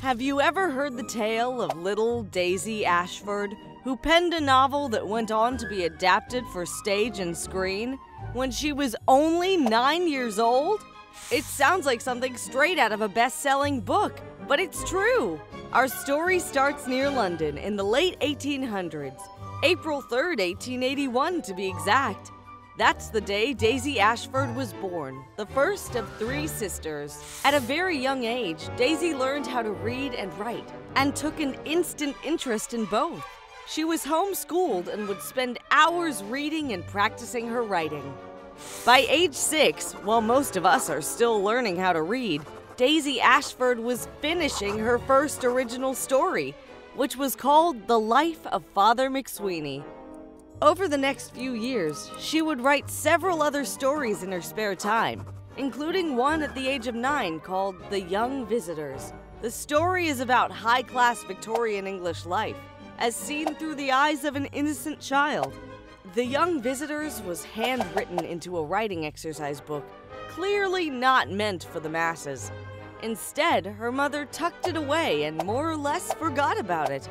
Have you ever heard the tale of little Daisy Ashford, who penned a novel that went on to be adapted for stage and screen when she was only 9 years old? It sounds like something straight out of a best-selling book, but it's true. Our story starts near London in the late 1800s, April 3rd, 1881 to be exact. That's the day Daisy Ashford was born, the first of 3 sisters. At a very young age, Daisy learned how to read and write, and took an instant interest in both. She was homeschooled and would spend hours reading and practicing her writing. By age 6, while most of us are still learning how to read, Daisy Ashford was finishing her first original story, which was called The Life of Father Mcsweeney. Over the next few years, she would write several other stories in her spare time, including one at the age of 9 called The Young Visitors. The story is about high-class Victorian English life, as seen through the eyes of an innocent child. The Young Visitors was handwritten into a writing exercise book, clearly not meant for the masses. Instead, her mother tucked it away and more or less forgot about it.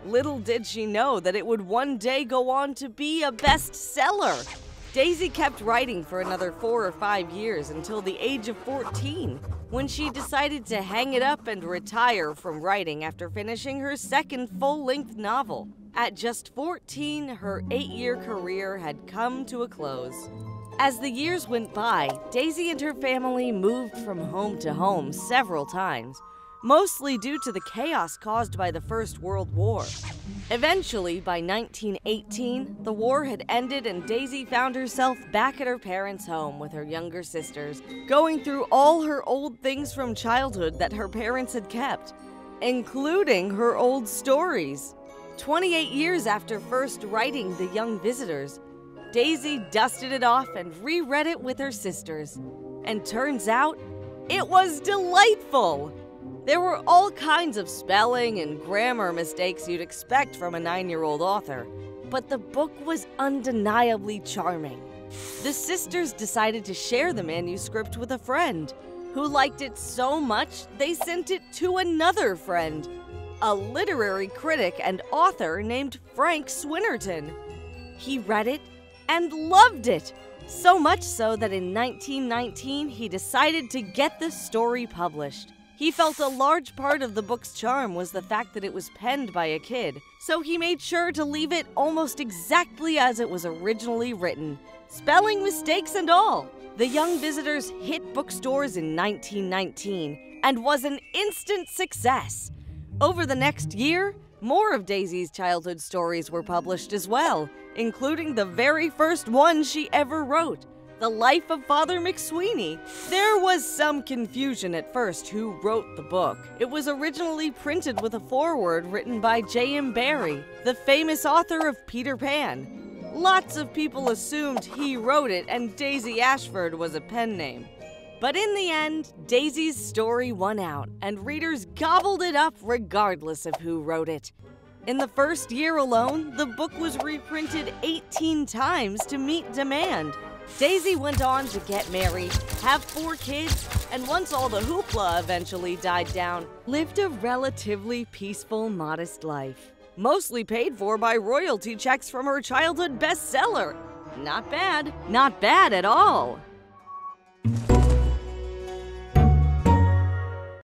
Little did she know that it would one day go on to be a bestseller. Daisy kept writing for another 4 or 5 years until the age of 14, when she decided to hang it up and retire from writing after finishing her second full-length novel. At just 14, her 8-year career had come to a close. As the years went by, Daisy and her family moved from home to home several times, mostly due to the chaos caused by the First World War. Eventually, by 1918, the war had ended and Daisy found herself back at her parents' home with her younger sisters, going through all her old things from childhood that her parents had kept, including her old stories. 28 years after first writing The Young Visitors, Daisy dusted it off and reread it with her sisters. And turns out, it was delightful! There were all kinds of spelling and grammar mistakes you'd expect from a 9-year-old author, but the book was undeniably charming. The sisters decided to share the manuscript with a friend, who liked it so much they sent it to another friend, a literary critic and author named Frank Swinnerton. He read it and loved it, so much so that in 1919 he decided to get the story published. He felt a large part of the book's charm was the fact that it was penned by a kid, so he made sure to leave it almost exactly as it was originally written, spelling mistakes and all. The Young Visitors hit bookstores in 1919 and was an instant success. Over the next year, more of Daisy's childhood stories were published as well, including the very first one she ever wrote, The Life of Father Mcsweeney. There was some confusion at first who wrote the book. It was originally printed with a foreword written by J.M. Barrie, the famous author of Peter Pan. Lots of people assumed he wrote it and Daisy Ashford was a pen name. But in the end, Daisy's story won out, and readers gobbled it up regardless of who wrote it. In the first year alone, the book was reprinted 18 times to meet demand. Daisy went on to get married, have 4 kids, and once all the hoopla eventually died down, lived a relatively peaceful, modest life. Mostly paid for by royalty checks from her childhood bestseller. Not bad. Not bad at all.